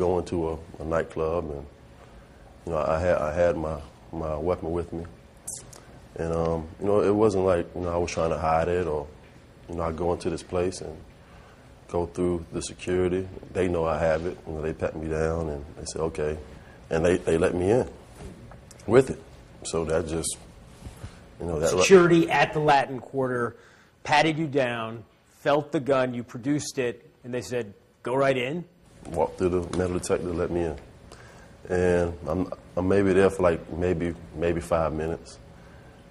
go into a nightclub, and I had my weapon with me, and it wasn't like I was trying to hide it, or I go into this place and go through the security. They know I have it. They pat me down and they say okay, and they let me in with it. So that just that security at the Latin Quarter patted you down, felt the gun, you produced it, and they said, go right in? Walked through the metal detector, let me in. And I'm maybe there for like maybe 5 minutes.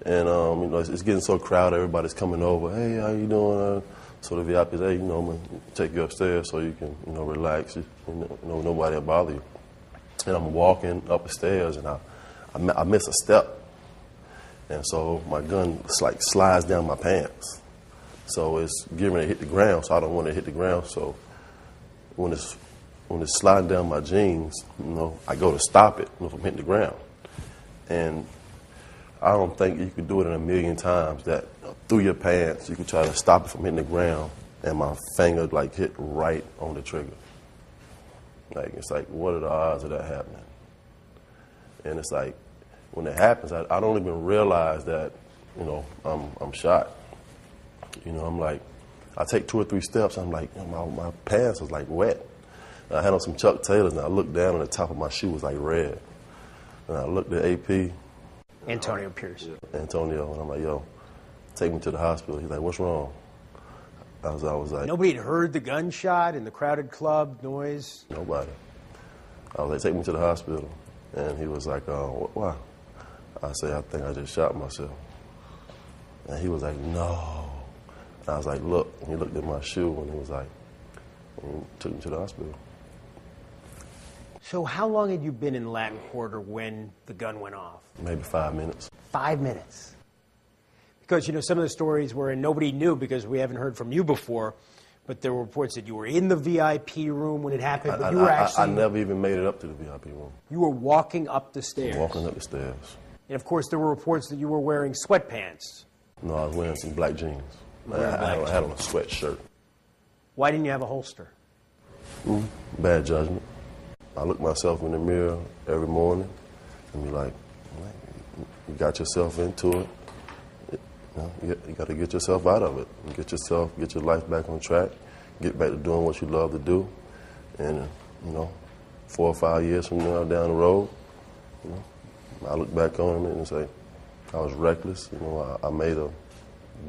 And it's getting so crowded, everybody's coming over. Hey, how you doing? So the VIP says, hey, I'm gonna take you upstairs so you can relax. Nobody will bother you. And I'm walking up the stairs, and I miss a step. And so my gun slides down my pants. So it's getting ready to hit the ground, so I don't want to hit the ground. So when it's sliding down my jeans, I go to stop it from hitting the ground. And I don't think you could do it in a million times that through your pants you could try to stop it from hitting the ground, and my finger hit right on the trigger. It's like, what are the odds of that happening? And it's like, when it happens, I don't even realize that, I'm shot. I'm like, I take 2 or 3 steps, I'm like, my pants was wet. And I had on some Chuck Taylors, and I looked down, and the top of my shoe was red. And I looked at AP. Antonio Pierce. Antonio, and I'm like, yo, take me to the hospital. He's like, what's wrong? I was like... Nobody had heard the gunshot in the crowded club, noise? Nobody. I was like, take me to the hospital. And he was like, why? I said, I think I just shot myself. And he was like, no. And I was like, look. And he looked at my shoe, and he was like, and took me to the hospital. So how long had you been in Latin Quarter when the gun went off? Maybe 5 minutes. 5 minutes. Because, some of the stories were, and nobody knew because we haven't heard from you before, but there were reports that you were in the VIP room when it happened, but you were actually... I never even made it up to the VIP room. You were walking up the stairs. Walking up the stairs. And, of course, there were reports that you were wearing sweatpants. No, I was wearing some black jeans. I had on a sweatshirt. Why didn't you have a holster? Bad judgment. I look myself in the mirror every morning and be like, you got yourself into it. You got to get yourself out of it. Get your life back on track. Get back to doing what you love to do. And, 4 or 5 years from now down the road, I look back on it and say, I was reckless. I made a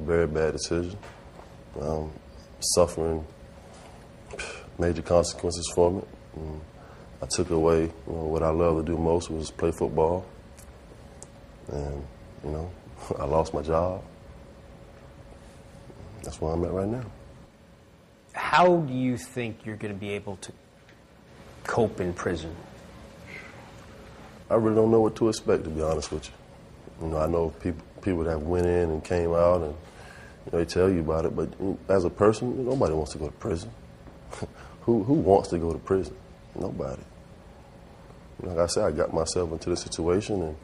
very bad decision. Suffering major consequences from it. I took away, what I love to do most was play football. And, I lost my job. That's where I'm at right now. How do you think you're going to be able to cope in prison? I really don't know what to expect, to be honest with you. I know people that went in and came out, and they tell you about it, but as a person, nobody wants to go to prison. Who wants to go to prison? Nobody. Like I said, I got myself into this situation,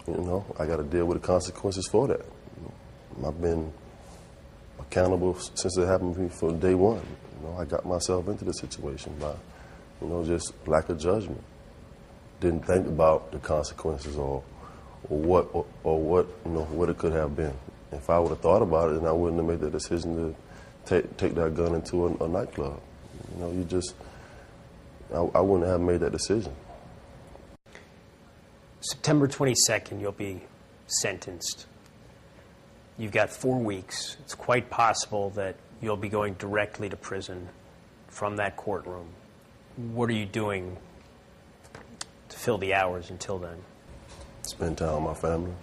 and I got to deal with the consequences for that. I've been accountable since it happened to me from day one. I got myself into this situation by, just lack of judgment. Didn't think about the consequences or what it could have been. If I would have thought about it, then I wouldn't have made the decision to take that gun into a nightclub. I wouldn't have made that decision. September 22nd, you'll be sentenced. You've got 4 weeks. It's quite possible that you'll be going directly to prison from that courtroom. What are you doing to fill the hours until then? Spend time with my family.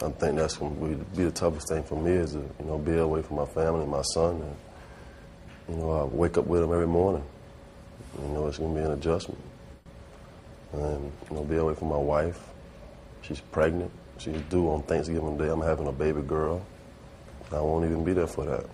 I think that's going to be the toughest thing for me is to, be away from my family and my son. And, I wake up with him every morning. It's going to be an adjustment. And, be away from my wife. She's pregnant. She's due on Thanksgiving Day. I'm having a baby girl. I won't even be there for that.